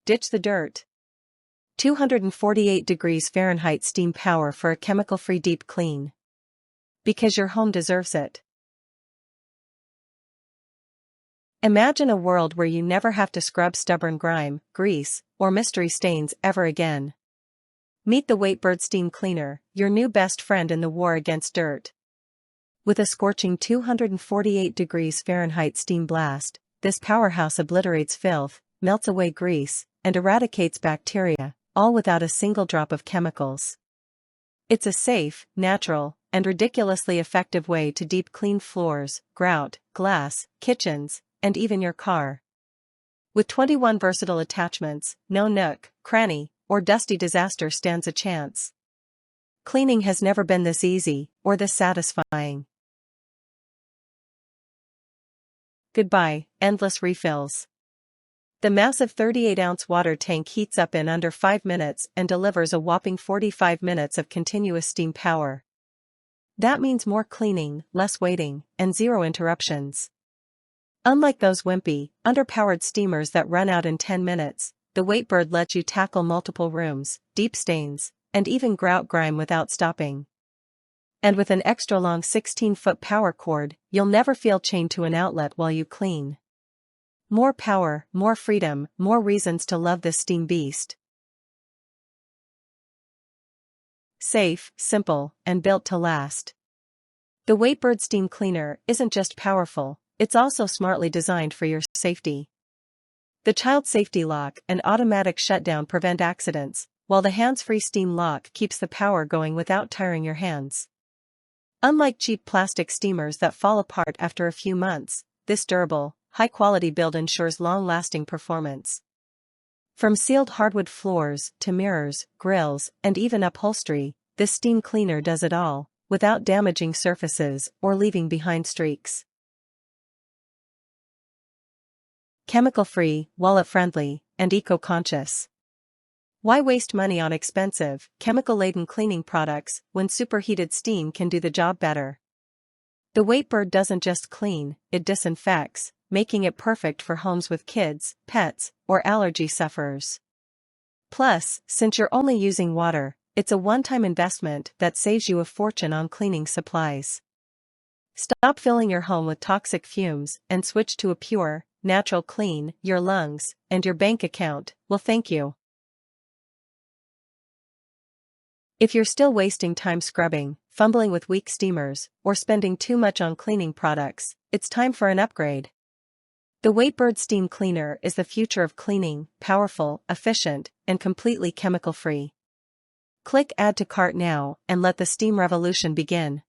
Ditch the dirt. 248 degrees Fahrenheit steam power for a chemical-free deep clean. Because your home deserves it. Imagine a world where you never have to scrub stubborn grime, grease, or mystery stains ever again. Meet the Waitbird Steam Cleaner, your new best friend in the war against dirt. With a scorching 248 degrees Fahrenheit steam blast, this powerhouse obliterates filth, melts away grease, and eradicates bacteria, all without a single drop of chemicals. It's a safe, natural, and ridiculously effective way to deep clean floors, grout, glass, kitchens, and even your car. With 21 versatile attachments, no nook, cranny, or dusty disaster stands a chance. Cleaning has never been this easy, or this satisfying. Goodbye, endless refills. The massive 38-ounce water tank heats up in under 5 minutes and delivers a whopping 45 minutes of continuous steam power. That means more cleaning, less waiting, and zero interruptions. Unlike those wimpy, underpowered steamers that run out in 10 minutes, the Waitbird lets you tackle multiple rooms, deep stains, and even grout grime without stopping. And with an extra-long 16-foot power cord, you'll never feel chained to an outlet while you clean. More power, more freedom, more reasons to love this steam beast. Safe, simple, and built to last. The Waitbird Steam Cleaner isn't just powerful, it's also smartly designed for your safety. The child safety lock and automatic shutdown prevent accidents, while the hands-free steam lock keeps the power going without tiring your hands. Unlike cheap plastic steamers that fall apart after a few months, this durable, high-quality build ensures long-lasting performance. From sealed hardwood floors to mirrors, grills, and even upholstery, this steam cleaner does it all, without damaging surfaces or leaving behind streaks. Chemical-free, wallet-friendly, and eco-conscious. Why waste money on expensive, chemical-laden cleaning products when superheated steam can do the job better? The Waitbird doesn't just clean, it disinfects, making it perfect for homes with kids, pets, or allergy sufferers. Plus, since you're only using water, it's a one-time investment that saves you a fortune on cleaning supplies. Stop filling your home with toxic fumes and switch to a pure, natural clean. Your lungs and your bank account will thank you. If you're still wasting time scrubbing, fumbling with weak steamers, or spending too much on cleaning products, it's time for an upgrade. The Waitbird Steam Cleaner is the future of cleaning, powerful, efficient, and completely chemical-free. Click Add to Cart now and let the steam revolution begin.